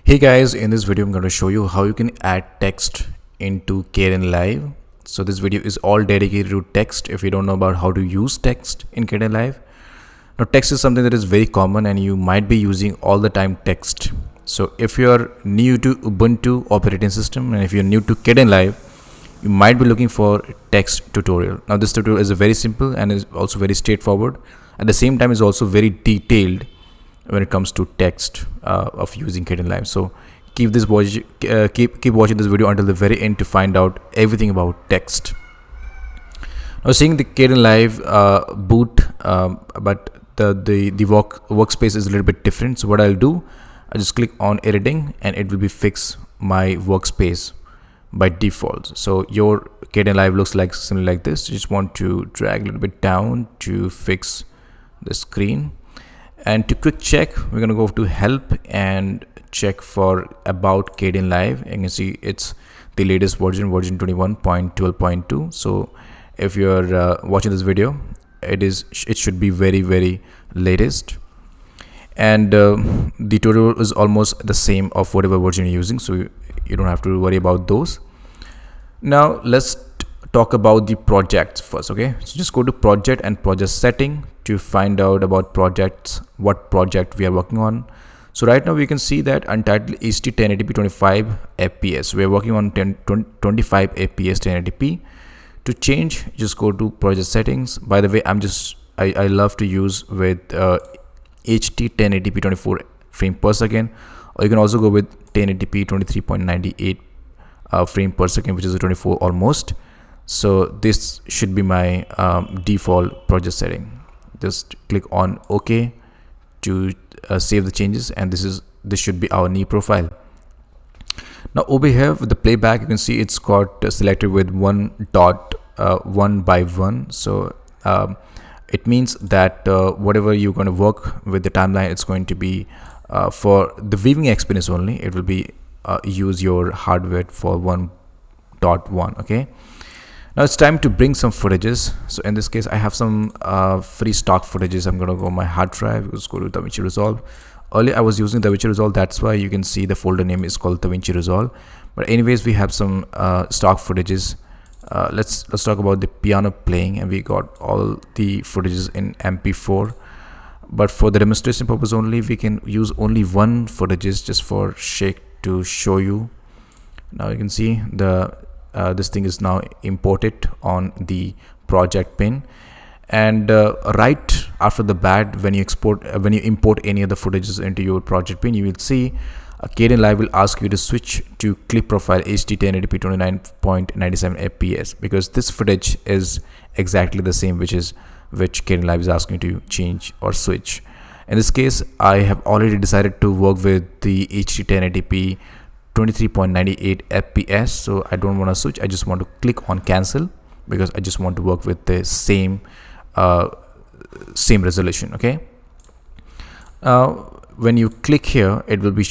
Hey guys, in this video I'm going to show you how you can add text into KdenLive. So this video is all dedicated to text. If you don't know about how to use text in KdenLive, now text is something that is very common and you might be using all the time text. So if you're new to Ubuntu operating system and if you're new to KdenLive, you might be looking for text tutorial. Now this tutorial is very simple and is also very straightforward. At the same time is also very detailed when it comes to text of using KdenLive. So keep watching this video until the very end to find out everything about text. Now seeing the KdenLive boot, but the workspace is a little bit different. So what I'll do, I just click on editing and it will be fix my workspace by default. So your KdenLive looks like something like this. You just want to drag a little bit down to fix the screen. And to quick check, we're gonna go to help and check for about KdenLive. You can see it's the latest version 21.12.2. So if you're watching this video, it should be very latest, and the tutorial is almost the same of whatever version you're using, so you don't have to worry about those. Now let's talk about the projects first. Okay, so just go to project and project setting to find out about projects, what project we are working on. So right now we can see that Untitled HD 1080p 25 fps. We are working on 25 fps 1080p. To change, just go to project settings. By the way, I love to use with HD 1080p 24 frame per second, or you can also go with 1080p 23.98 frame per second, which is a 24 almost. So this should be my default project setting. Just click on OK to save the changes, and this should be our new profile. Now over here with the playback, you can see it's got selected with 1 by 1. So it means that whatever you're going to work with the timeline, it's going to be for the viewing experience only. It will be use your hardware for 1.1. okay, now it's time to bring some footages. So in this case, I have some free stock footages. I'm going to go my hard drive. Let's go to DaVinci Resolve. Earlier I was using DaVinci Resolve, that's why you can see the folder name is called DaVinci Resolve. But anyways, we have some stock footages. Let's talk about the piano playing, and we got all the footages in MP4. But for the demonstration purpose only, we can use only one footages just for to show you. Now you can see the this thing is now imported on the project pin, and right after the bat, when you import any of the footages into your project pin, you will see KdenLive will ask you to switch to clip profile HD 1080p 29.97 fps, because this footage is exactly the same which KdenLive is asking you to change or switch. In this case, I have already decided to work with the HD 1080p 23.98 fps, so I don't want to switch. I just want to click on cancel because I just want to work with the same resolution. Okay, when you click here, it will be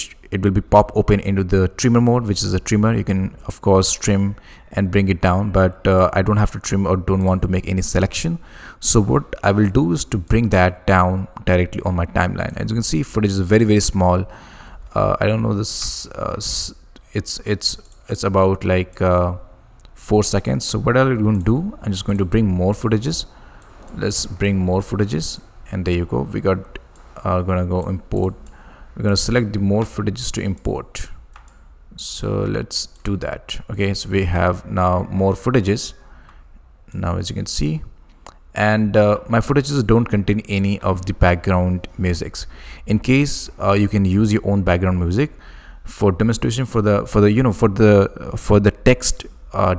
pop open into the trimmer mode, which is a trimmer. You can of course trim and bring it down, but I don't have to trim or don't want to make any selection. So what I will do is to bring that down directly on my timeline. As you can see, footage is very small. I don't know this. It's about like 4 seconds. So what I'm going to do, I'm just going to bring more footages. Let's bring more footages, and there you go. We got gonna go import. We're gonna select the more footages to import. So let's do that. Okay, so we have now more footages now, as you can see, and my footages don't contain any of the background musics. In case you can use your own background music for demonstration, for the text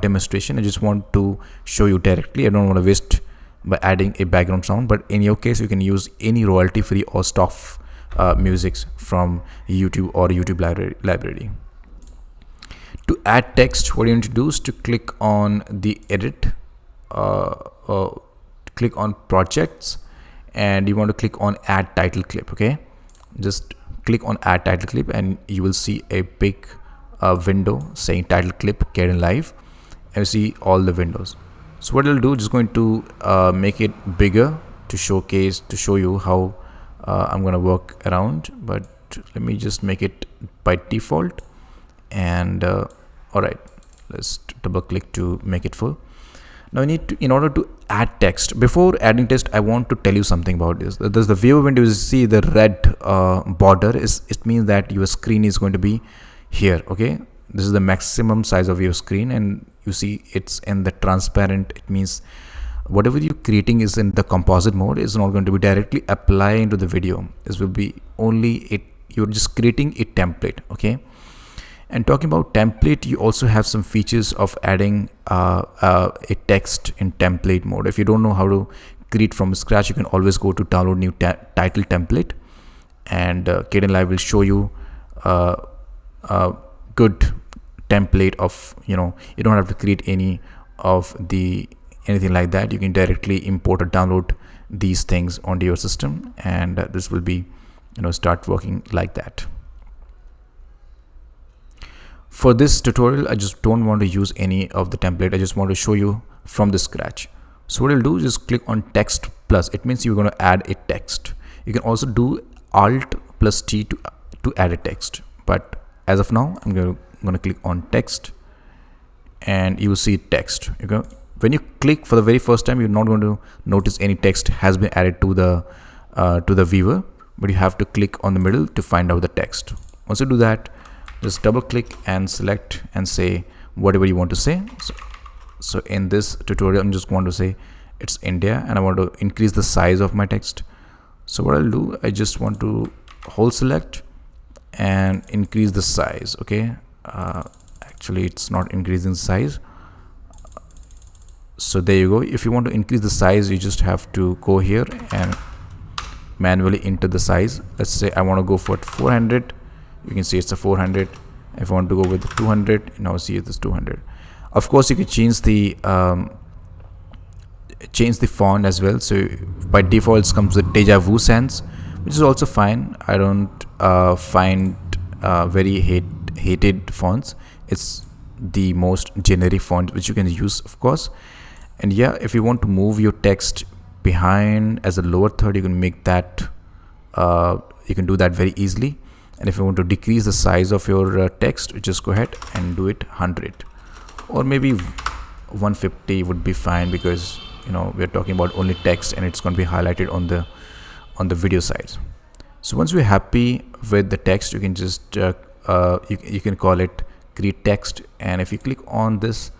demonstration. I just want to show you directly. I don't want to waste by adding a background sound, but in your case you can use any royalty free or stock musics from YouTube or YouTube library. To add text, what you need to do is to click on the edit, click on projects, and you want to click on add title clip. Okay, just click on add title clip and you will see a big window saying title clip KdenLive, and you see all the windows. So what I'll do, just going to make it bigger to show you how I'm gonna work around. But let me just make it by default. And all right, let's double click to make it full. Now in order to add text, before adding text, I want to tell you something about this. There's the viewer window. You see the red border it means that your screen is going to be here. Okay, this is the maximum size of your screen, and you see it's in the transparent. It means whatever you're creating is in the composite mode, is not going to be directly applying into the video. This will be only you're just creating a template. Okay. And talking about template, you also have some features of adding a text in template mode. If you don't know how to create from scratch, you can always go to download new title template, and KdenLive will show you a good template of, you don't have to create anything like that. You can directly import or download these things onto your system, and this will be, start working like that. For this tutorial, I just don't want to use any of the template. I just want to show you from the scratch. So what I'll do is just click on text plus. It means you're going to add a text. You can also do Alt plus T to add a text. But as of now, I'm going to click on text, and you will see text. When you click for the very first time, you're not going to notice any text has been added to the viewer, but you have to click on the middle to find out the text. Once you do that, just double click and select and say whatever you want to say. So in this tutorial, I'm just going to say it's India, and I want to increase the size of my text. So what I'll do, I just want to hold select and increase the size. Okay, actually it's not increasing size. So there you go. If you want to increase the size, you just have to go here and manually enter the size. Let's say I want to go for 400. You can see it's a 400. If I want to go with 200, now see it's 200. Of course, you can change the font as well. So by default, it comes with Deja Vu Sans, which is also fine. I don't find very hated fonts. It's the most generic font which you can use, of course. And yeah, if you want to move your text behind as a lower third, you can make that. You can do that very easily. And if you want to decrease the size of your text, just go ahead and do it 100, or maybe 150 would be fine, because we're talking about only text and it's going to be highlighted on the video side. So once we're happy with the text, you can just you can call it create text, and if you click on this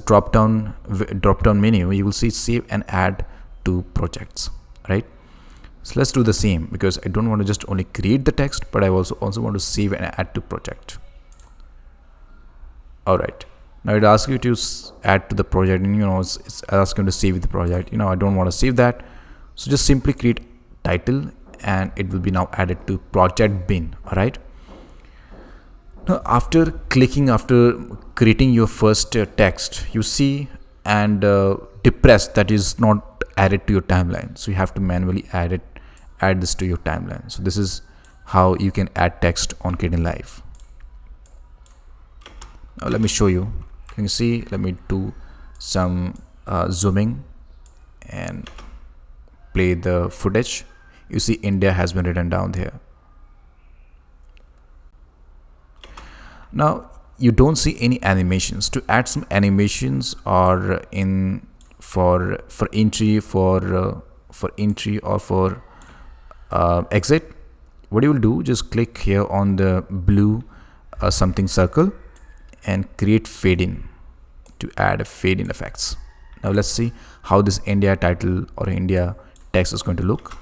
drop down menu, you will see save and add to projects, right? So let's do the same, because I don't want to just only create the text, but I also want to save and add to project. All right, now it asks you to add to the project, and it's asking you to save the project. I don't want to save that, so just simply create title, and it will be now added to project bin. All right, now after creating your first text, you see and depressed that is not added to your timeline, so you have to manually add this to your timeline. So this is how you can add text on KdenLive. Now let me show you. You can see, let me do some zooming and play the footage. You see India has been written down here. Now you don't see any animations. To add some animations, or for entry or for exit, what you will do, just click here on the blue something circle and create fade in to add a fade in effects. Now let's see how this India title or India text is going to look.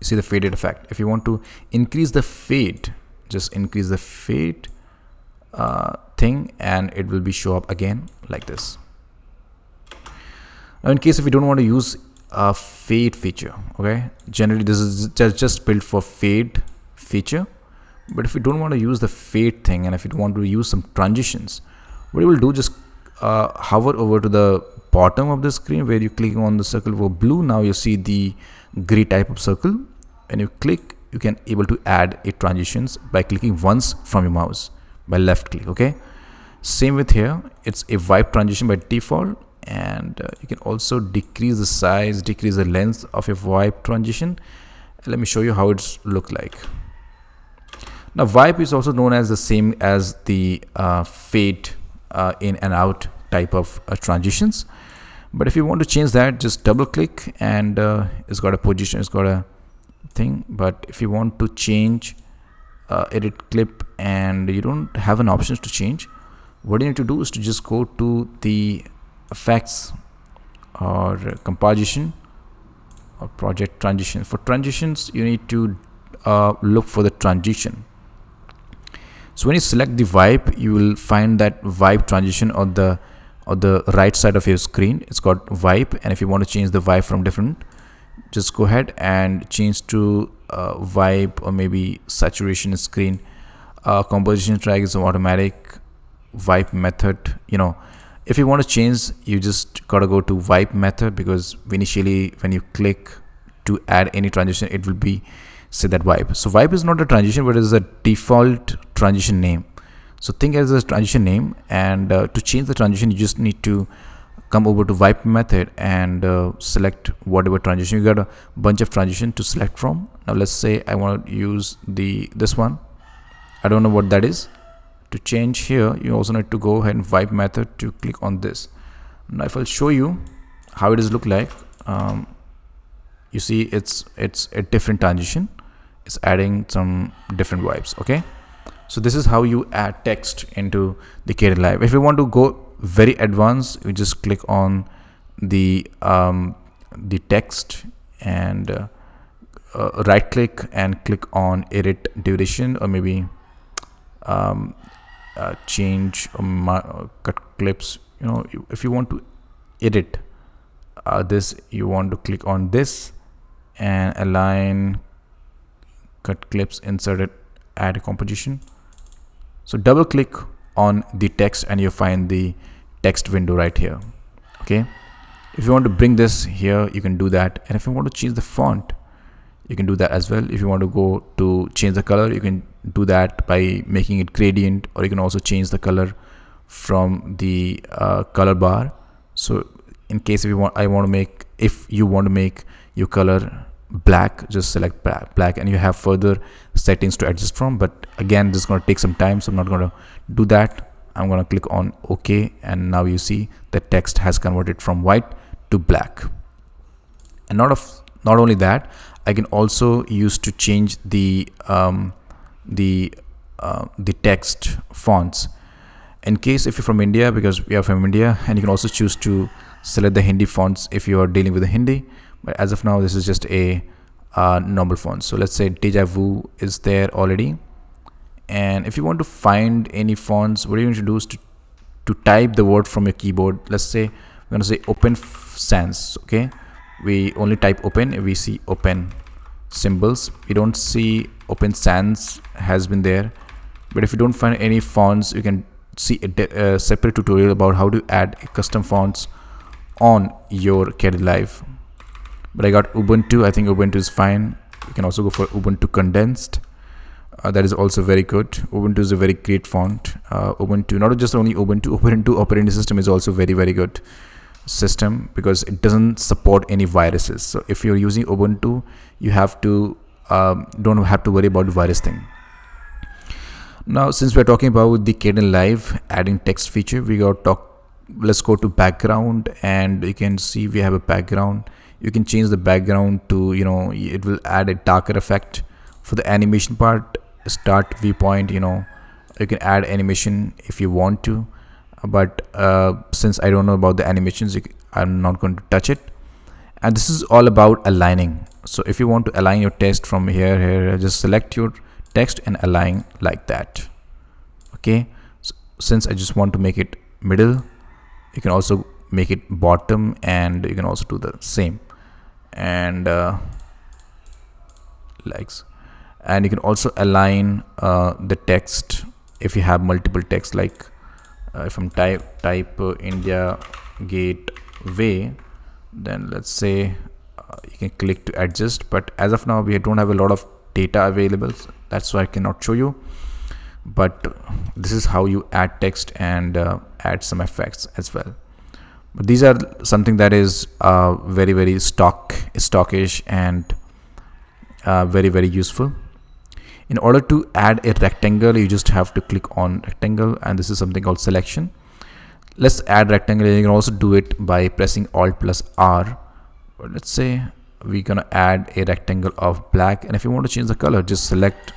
You see the faded effect. If you want to increase the fade, just increase the fade thing, and it will be show up again like this. Now in case if you don't want to use a fade feature, okay, generally this is just built for fade feature, but if you don't want to use the fade thing, and if you want to use some transitions, what you will do, just hover over to the bottom of the screen where you click on the circle for blue. Now you see the gray type of circle, and you click, you can able to add a transitions by clicking once from your mouse by left click. Okay, same with here, it's a wipe transition by default, and you can also decrease the size, decrease the length of your wipe transition, Let me show you how it's look like. Now wipe is also known as the same as the fade in and out type of transitions. But if you want to change that, just double click and it's got a position, it's got a thing. But if you want to change edit clip and you don't have an options to change, what you need to do is to just go to the effects or composition or project transition. For transitions, you need to look for the transition. So when you select the wipe, you will find that wipe transition on the right side of your screen. It's got wipe, and if you want to change the wipe from different, just go ahead and change to wipe or maybe saturation screen. Composition track is automatic. Wipe method, if you want to change, you just gotta go to wipe method, because initially when you click to add any transition, it will be say that wipe. So wipe is not a transition, but it is a default transition name. So think as a transition name, and to change the transition, you just need to come over to wipe method and select whatever transition. You got a bunch of transition to select from. Now let's say I want to use this one. I don't know what that is. To change here, you also need to go ahead and wipe method to click on this. Now if I'll show you how it is look like, you see it's a different transition. It's adding some different wipes. Okay, so this is how you add text into the KdenLive. If you want to go very advanced, you just click on the text and right click and click on edit duration, or maybe change or cut clips. If you want to edit this, you want to click on this and align, cut clips, insert it, add a composition. So double click on the text and you find the text window right here. Okay, if you want to bring this here, you can do that. And if you want to change the font, you can do that as well. If you want to go to change the color, you can do that by making it gradient, or you can also change the color from the color bar. So in case if you want to make your color black, just select black, and you have further settings to adjust from. But again, this is going to take some time, so I'm not going to do that. I'm going to click on OK, and now you see the text has converted from white to black. And not only that, I can also use to change the text fonts. In case if you're from India, because we are from India, and you can also choose to select the Hindi fonts if you are dealing with the Hindi. But as of now, this is just a normal font. So let's say Deja Vu is there already. And if you want to find any fonts, what you need to do is to type the word from your keyboard. Let's say we're going to say Open Sans. Okay, we only type open, we see open symbols. We don't see Open Sans has been there. But if you don't find any fonts, you can see a separate tutorial about how to add custom fonts on your KdenLive. But I got Ubuntu. I think Ubuntu is fine. You can also go for Ubuntu Condensed. That is also very good. Ubuntu is a very great font. Ubuntu, not just only Ubuntu operating system is also very, very good system, because it doesn't support any viruses. So if you're using Ubuntu, you have to don't have to worry about the virus thing. Now, since we're talking about the KdenLive adding text feature, let's go to background, and you can see we have a background. You can change the background to, it will add a darker effect. For the animation part, start viewpoint, you can add animation if you want to, but since I don't know about the animations, I'm not going to touch it. And this is all about aligning. So if you want to align your text from here, just select your text and align like that. Okay, so since I just want to make it middle, you can also make it bottom, and you can also do the same. And and you can also align the text if you have multiple text, like if I'm type India Gateway, then let's say you can click to adjust. But as of now, we don't have a lot of data available, that's why I cannot show you. But this is how you add text and add some effects as well. But these are something that is very, very stockish, and very useful. In order to add a rectangle, you just have to click on rectangle, and this is something called selection. Let's add rectangle. You can also do it by pressing Alt plus R. But let's say we're gonna add a rectangle of black, and if you want to change the color, just select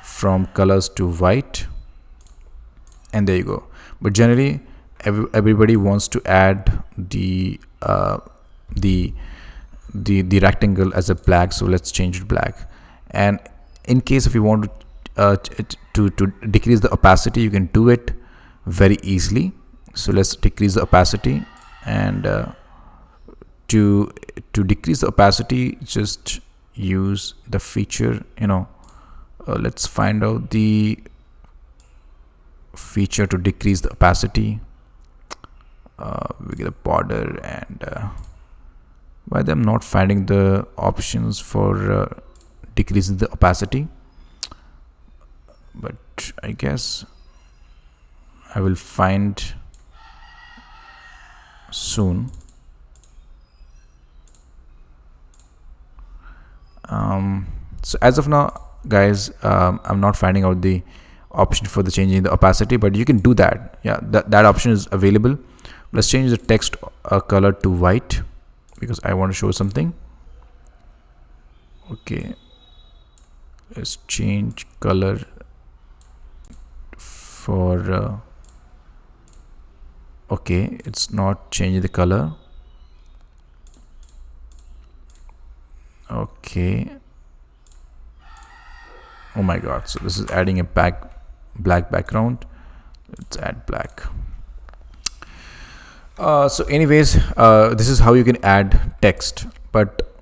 from colors to white, and there you go. But generally everybody wants to add the rectangle as a black, so let's change it black. And in case if you want to decrease the opacity, you can do it very easily. So let's decrease the opacity, and to decrease the opacity, just use the feature, let's find out the feature to decrease the opacity. We get a border, and why I'm not finding the options for decreasing the opacity, but I guess I will find soon. So as of now, guys, I'm not finding out the option for the changing the opacity, but you can do that. Yeah, that option is available. Let's change the text color to white because I want to show something. Okay, let's change color for okay, it's not changing the color. Okay, oh my god, so this is adding a black background. Let's add black. So anyways, this is how you can add text. But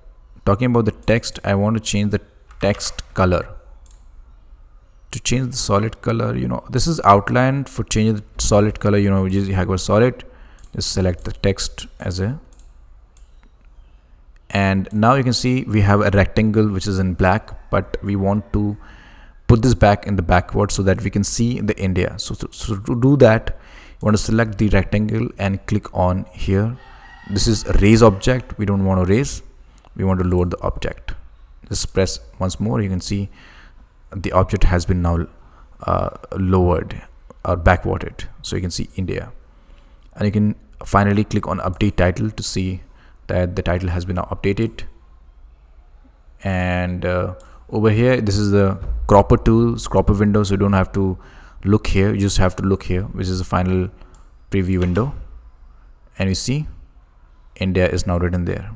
talking about the text, I want to change the text color. To change the solid color, this is outline. For changing the solid color, we just have a solid, just select the text as a, and now you can see we have a rectangle which is in black, but we want to put this back in the backward so that we can see the India. So to do that, you want to select the rectangle and click on here. This is a raise object. We don't want to raise, we want to lower the object. Just press once more. You can see the object has been now lowered or backwarded, so you can see India. And you can finally click on update title to see that the title has been now updated. And over here, this is the cropper tools, cropper window, so you don't have to look here, you just have to look here, which is the final preview window, and you see India is now written there.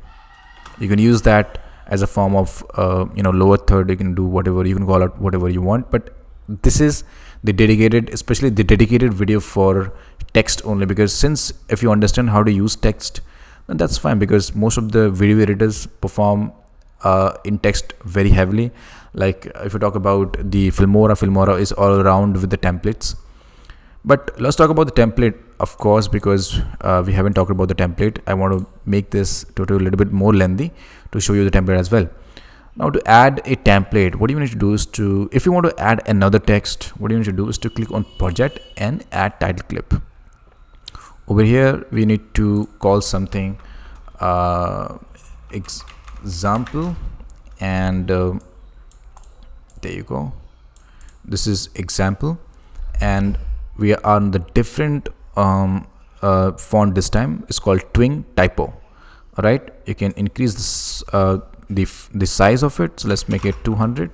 You can use that as a form of lower third. You can do whatever, you can call out whatever you want, but this is the dedicated, especially the dedicated video for text only, because since if you understand how to use text, then that's fine, because most of the video editors perform in text very heavily. Like if you talk about the Filmora is all around with the templates. But let's talk about the template, of course, because we haven't talked about the template. I want to make this tutorial a little bit more lengthy to show you the template as well. Now to add a template, what you need to do is to, if you want to add another text, what you need to do is to click on project and add title clip. Over here, we need to call something example, and there you go. This is example, and we are on the different font this time. It's called Twing Typo. All right, you can increase this the size of it. So let's make it 200.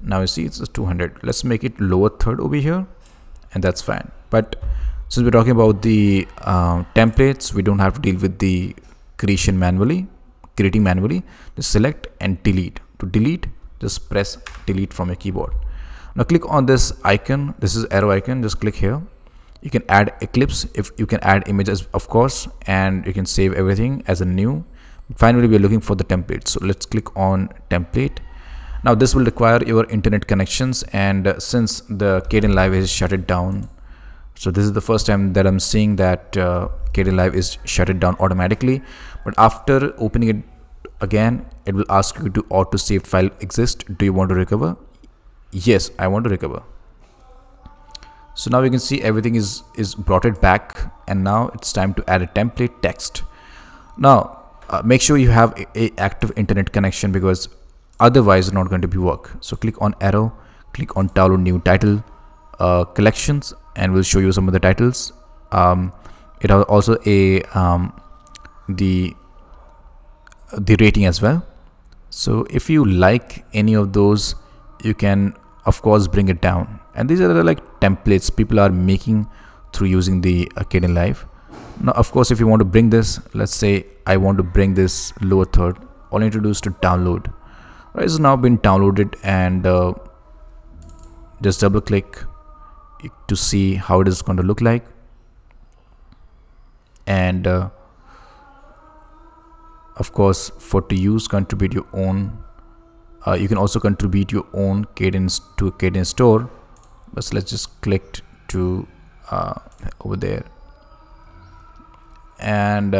Now you see it's 200. Let's make it lower third over here, and that's fine. But since we're talking about the templates, we don't have to deal with the creating manually. Just select and delete. To delete, just press delete from your keyboard. Now click on this icon. This is arrow icon. Just click here. You can add Eclipse, if you can add images, of course, and you can save everything as a new. Finally, we are looking for the template, so let's click on template. Now this will require your internet connections, and since the KdenLive is shut it down, so this is the first time that I'm seeing that KdenLive is shut it down automatically. But after opening it again, it will ask you to auto saved file exist. Do you want to recover? Yes, I want to recover. So now you can see everything is brought it back, and now it's time to add a template text. Now make sure you have a active internet connection, because otherwise it's not going to be work. So click on arrow, click on download new title collections, and we'll show you some of the titles. It has also a the rating as well. So if you like any of those, you can of course bring it down. And these are the like templates people are making through using the KdenLive. Now of course, if you want to bring this, let's say I want to bring this lower third, all I need to do is to download. Right, it's now been downloaded, and just double click to see how it is going to look like. And of course, for to use, contribute your own. You can also contribute your own Cadence to a Cadence store. But let's just click to over there, and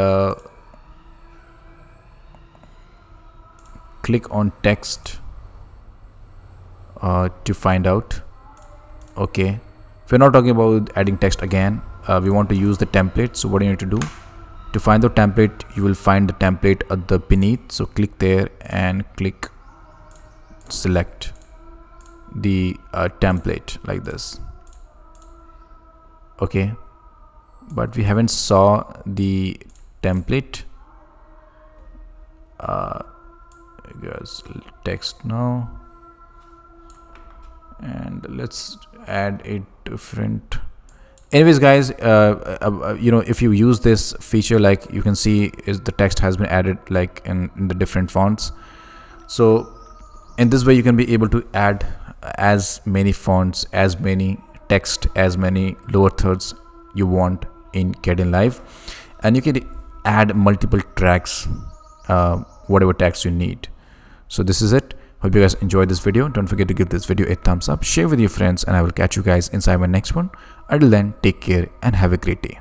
click on text to find out. Okay, if we're not talking about adding text again, we want to use the template. So what do you need to do to find the template? You will find the template at the beneath. So click there and click select the template like this. Okay, but we haven't saw the template. Guys, text now, and let's add a different. Anyways guys, if you use this feature, like you can see is the text has been added like in the different fonts. So in this way you can be able to add as many fonts, as many text, as many lower thirds you want in KdenLive, and you can add multiple tracks, whatever text you need. So this is it. Hope you guys enjoyed this video. Don't forget to give this video a thumbs up, share with your friends, and I will catch you guys inside my next one. Until then, take care and have a great day.